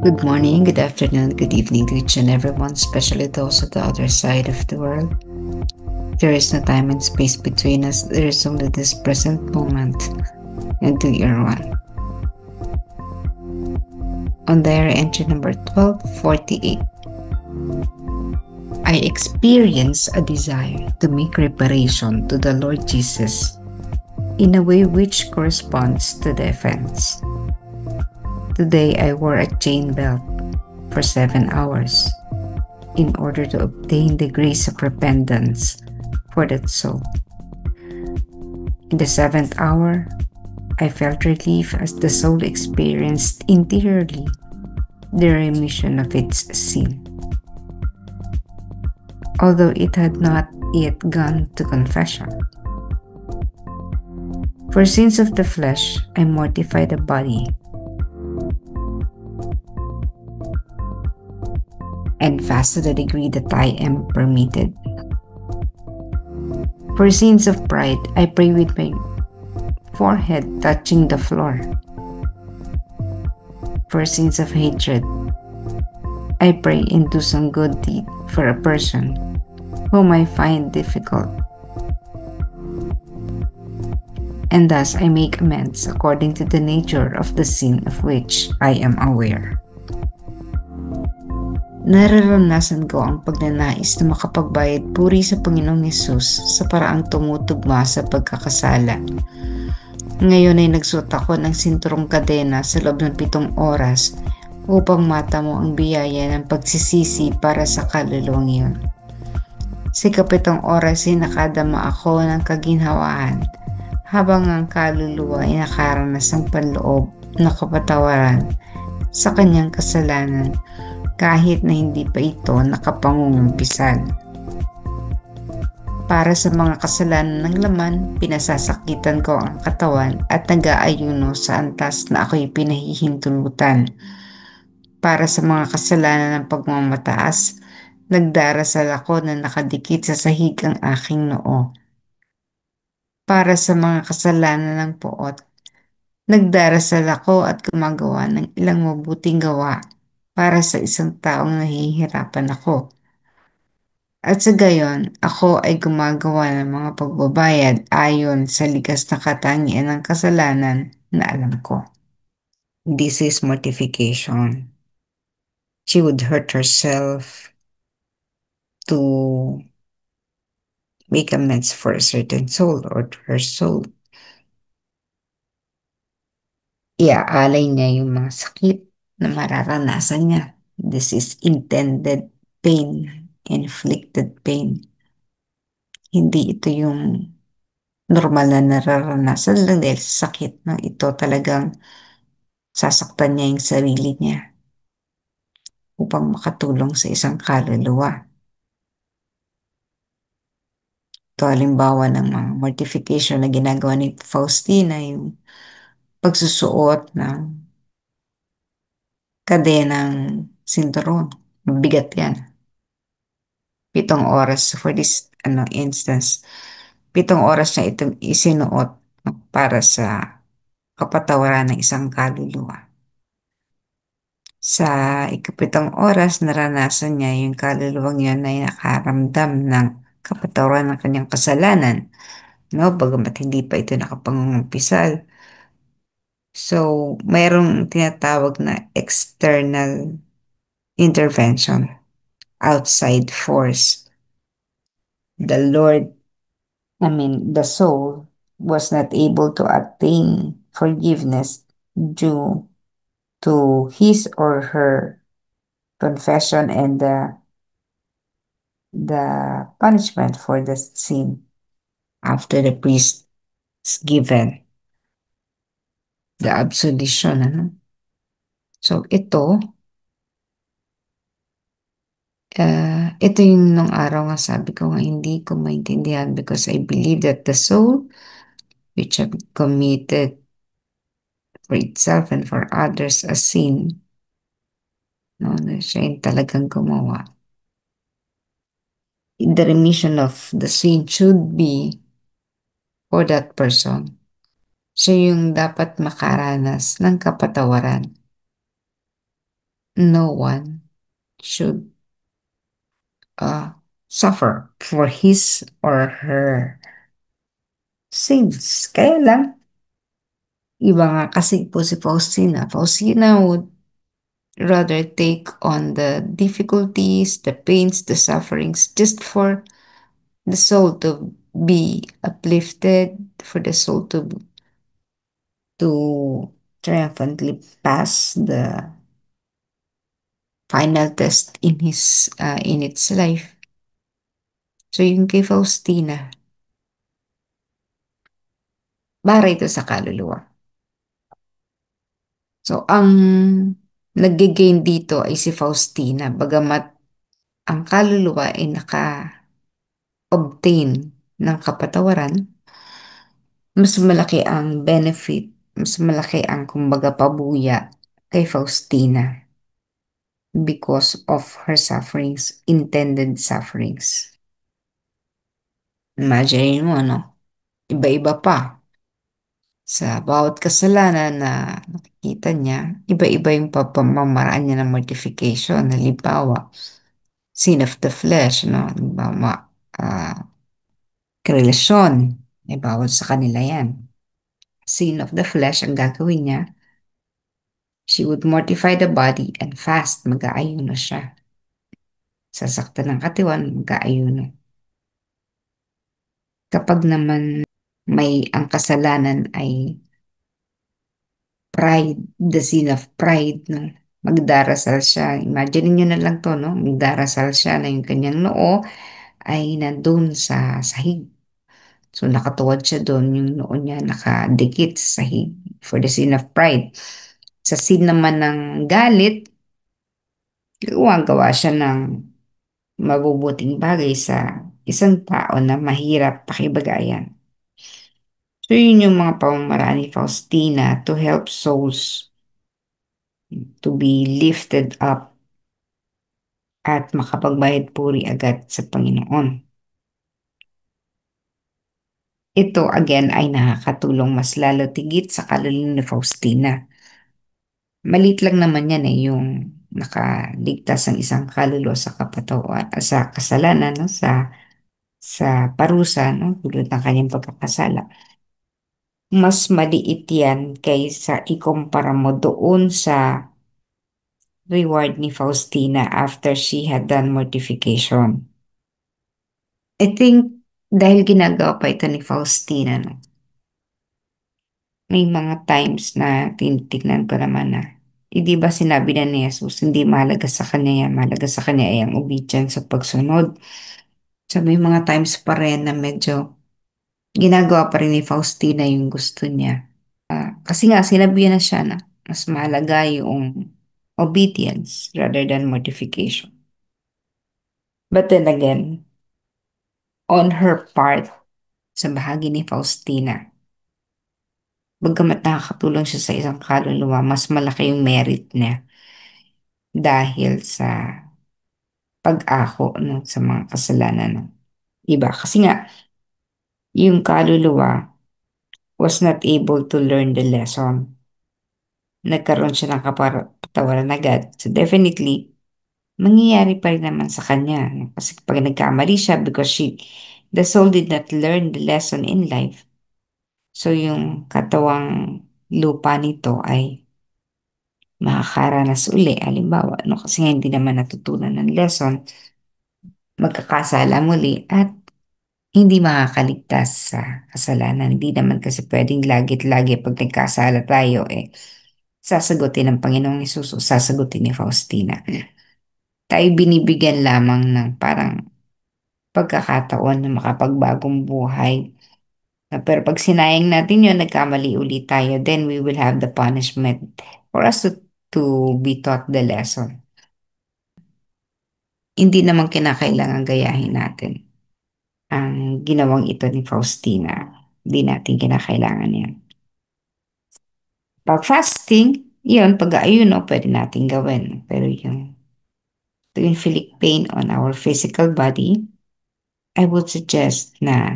Good morning, good afternoon, good evening to each and everyone, especially those at the other side of the world. There is no time and space between us, there is only this present moment, and do your one. On diary entry number 1248, I experience a desire to make reparation to the Lord Jesus in a way which corresponds to the offense. Today I wore a chain belt for 7 hours in order to obtain the grace of repentance for that soul. In the seventh hour, I felt relief as the soul experienced interiorly the remission of its sin. Although it had not yet gone to confession. For sins of the flesh, I mortify the body and fast to the degree that I am permitted. For sins of pride, I pray with my forehead touching the floor. For sins of hatred, I pray and do some good deed for a person whom I find difficult. And thus I make amends according to the nature of the sin of which I am aware. Nararanasan ko ang pagnanais na makapagbayad puri sa Panginoong Hesus sa paraang tumutugma sa pagkakasala. Ngayon ay nagsuot ako ng sinturong kadena sa loob ng 7 oras upang matamo ang biyaya ng pagsisisi para sa kaluluwang iyon. Sa 7 oras ay nakadama ako ng kaginhawaan habang ang kaluluwa ay nakaranas ng panloob na kapatawaran sa kanyang kasalanan kahit na hindi pa ito nakapangungumpisan. Para sa mga kasalanan ng laman, pinasasakitan ko ang katawan at nag-aayuno sa antas na ako'y pinahihintulutan. Para sa mga kasalanan ng pagmamataas, nagdarasal ako na nakadikit sa sahig ang aking noo. Para sa mga kasalanan ng poot, nagdarasal ako at gumagawa ng ilang mabuting gawa para sa isang taong nahihirapan ako. At sa gayon, ako ay gumagawa ng mga pagbabayad ayon sa likas na katangian ng kasalanan na alam ko. This is mortification. She would hurt herself to make amends for a certain soul or to her soul. Iaalay niya yung mga sakit na mararanasan niya. This is intended pain, inflicted pain. Hindi ito yung normal na nararanasan lang dahil sa sakit. No? Ito talagang sasaktan niya yung sarili niya upang makatulong sa isang kaluluwa. Ito halimbawa ng mga mortification na ginagawa ni Faustina, yung pagsusuot ng kadenang sinturon. Mabigat yan. 7 oras for this instance. 7 oras na itong isinuot para sa kapatawaran ng isang kaluluwa. Sa 7 oras, naranasan niya yung kaluluwang yun ay nakaramdam ng kapatawaran ng kanyang kasalanan. No, bagamat hindi pa ito nakapangumpisal. So, mayroong tinatawag na external intervention, outside force. The soul was not able to attain forgiveness due to his or her confession and the punishment for the sin after the priest is given the absolution. Ano? So, ito yung nung araw nga sabi ko nga hindi ko maintindihan because I believe that the soul which have committed for itself and for others a sin, no, na siya yung talagang gumawa. The remission of the sin should be for that person. Siya yung dapat makaranas ng kapatawaran. no one should uh, suffer for his or her sins. Kaya lang, iba nga kasi po si Faustina. Faustina would rather take on the difficulties, the pains, the sufferings, just for the soul to be uplifted, for the soul to triumphantly pass the final test in its life. So yung kay Faustina, para ito sa kaluluwa. So ang nag-gain dito ay si Faustina, bagamat ang kaluluwa ay naka-obtain ng kapatawaran, mas malaki ang benefit, mas malaki ang kumbaga pabuya kay Faustina because of her sufferings, intended sufferings. Imagine mo, no? Iba-iba pa. Sa bawat kasalanan na nakikita niya, iba-iba yung pamamaraan niya ng mortification. Halimbawa, sin of the flesh, no? Halimbawa, ah, karelasyon. Ay bawal sa kanila yan. Sin of the flesh, ang gagawin niya, she would mortify the body and fast. Mag-aayuno siya. Sasaktan ng katawan, mag-aayuno. Kapag naman ang kasalanan ay pride, the sin of pride, no? Magdarasal siya. Imagine niyo na lang to, no? Magdarasal siya na yung kanyang noo ay nandun sa sahig. So, nakatuwad siya doon, yung noo niya nakadikit sa sahig for the sin of pride. Sa sin naman ng galit, gumagawa siya ng mabubuting bagay sa isang tao na mahirap pakibagayan. So, yun yung mga pamamaraan ni Faustina to help souls to be lifted up at makapagbayad puri agad sa Panginoon. Ito again ay nakakatulong mas lalo tigit sa kaluluwa ni Faustina. Malit lang naman yan yung nakaligtas ang isang kaluluwa sa kapatawa, sa kasalanan, no? Sa parusa, no? Tulad ng kanyang pagkakasala. Mas maliit yan kaysa ikumpara mo doon sa reward ni Faustina after she had done mortification. I think dahil ginagawa pa ito ni Faustina, no? May mga times na tinitignan ko naman na, hindi ba sinabi na ni Jesus, hindi mahalaga sa kanya yan, mahalaga sa kanya ay ang obedience sa pagsunod. So may mga times pa rin na medyo ginagawa pa rin ni Faustina yung gusto niya. Kasi nga sinabi na siya na mas mahalaga yung obedience rather than mortification. But then again, on her part, sa bahagi ni Faustina, bagamat nakakatulong siya sa isang kaluluwa, mas malaki yung merit niya dahil sa pag-ako, no, sa mga kasalanan ng iba. Kasi nga, yung kaluluwa was not able to learn the lesson. Nagkaroon siya ng kapatawaran agad. So definitely, mangyayari pa rin naman sa kanya, no? Kasi pag nagkamali siya because the soul did not learn the lesson in life. So yung katawang lupa nito ay makakaranas uli. Halimbawa, no, kasi nga hindi naman natutunan ng lesson, magkakasala muli at hindi makakaligtas sa kasalanan. Hindi naman kasi pwedeng lagit-lagi pag nagkasala tayo, sasagutin ng Panginoong Hesus o sasagutin ni Faustina. Tayo binibigyan lamang ng parang pagkakataon na makapagbagong buhay. Pero pag sinayang natin yun, nagkamali ulit tayo, then we will have the punishment for us to be taught the lesson. Hindi naman kinakailangan gayahin natin ang ginawang ito ni Faustina. Hindi natin kinakailangan yan. Pag fasting, yun, pag-aayuno, pwede natin gawin. Pero yung to inflict pain on our physical body, I would suggest na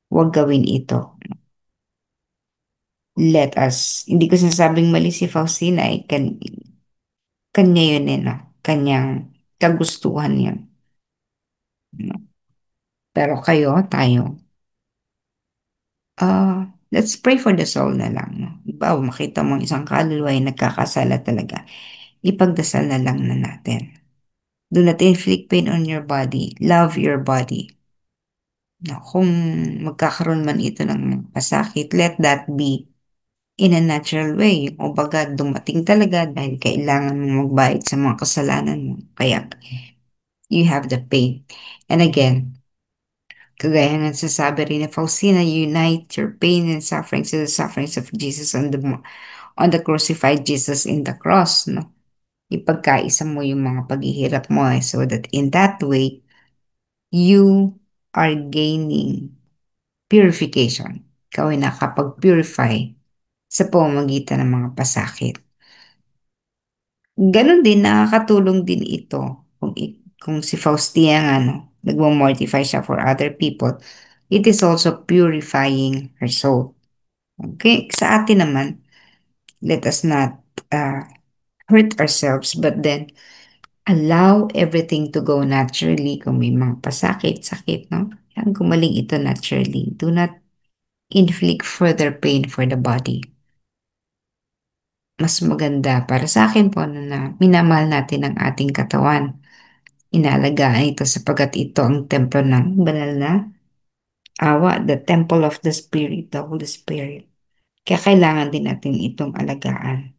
huwag gawin ito. Let us, hindi ko sinasabing mali si Faustina, Kanya yun eh, no? Kanyang kagustuhan yun. No? Pero kayo, tayo, let's pray for the soul na lang. No? Ba, makita mong isang kaluluwa ay nagkakasala talaga. Ipagdasal na lang na natin. Do not inflict pain on your body. Love your body. No, kung magkakaroon man ito ng pasakit, let that be in a natural way. O baga, dumating talaga dahil kailangan mong magbayad sa mga kasalanan mo. Kaya, you have the pain. And again, kagaya ng sasabi rin ni Faustina, unite your pain and sufferings to the sufferings of Jesus on the crucified Jesus in the cross. No? Ipagkaisa mo yung mga paghihirap mo so that in that way, you are gaining purification. Ikaw ay nakapag-purify sa pamamagitan ng mga pasakit. Ganon din, nakakatulong din ito kung si Faustina nga, no, nagmamortify siya for other people, it is also purifying her soul. Okay, sa atin naman, let us not uh, hurt ourselves, but then allow everything to go naturally. Kung may mga pasakit, sakit, no? Yan, gumaling ito naturally. Do not inflict further pain for the body. Mas maganda para sa akin po ano, na minamahal natin ang ating katawan. Inalagaan ito sapagat ito ang templo ng banal na awa, the temple of the Spirit, the Holy Spirit. Kaya kailangan din natin itong alagaan.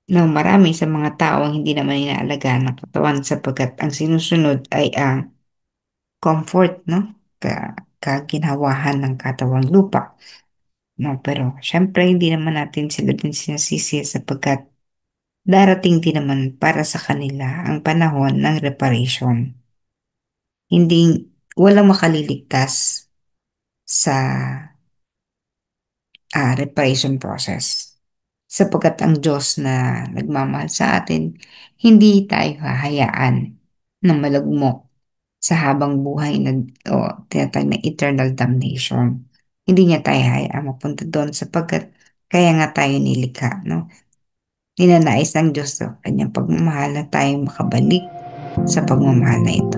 No, marami sa mga tao ang hindi naman inaalagaan ng katawan sapagat ang sinusunod ay ang comfort, no? Kaginhawahan ng katawang lupa. No, pero syempre hindi naman natin sila din sinasisi sapagkat darating din naman para sa kanila ang panahon ng reparation. Hindi, walang makaliligtas sa reparation process. Sapagkat ang Diyos na nagmamahal sa atin, hindi tayo hahayaan na malagmok sa habang buhay na o tinatawag na eternal damnation. Hindi niya tayo hayaan mapunta doon sapagkat kaya nga tayo nilikha, no? Ninanais ng Diyos to, kanyang pagmamahal na tayo makabalik sa pagmamahal na ito.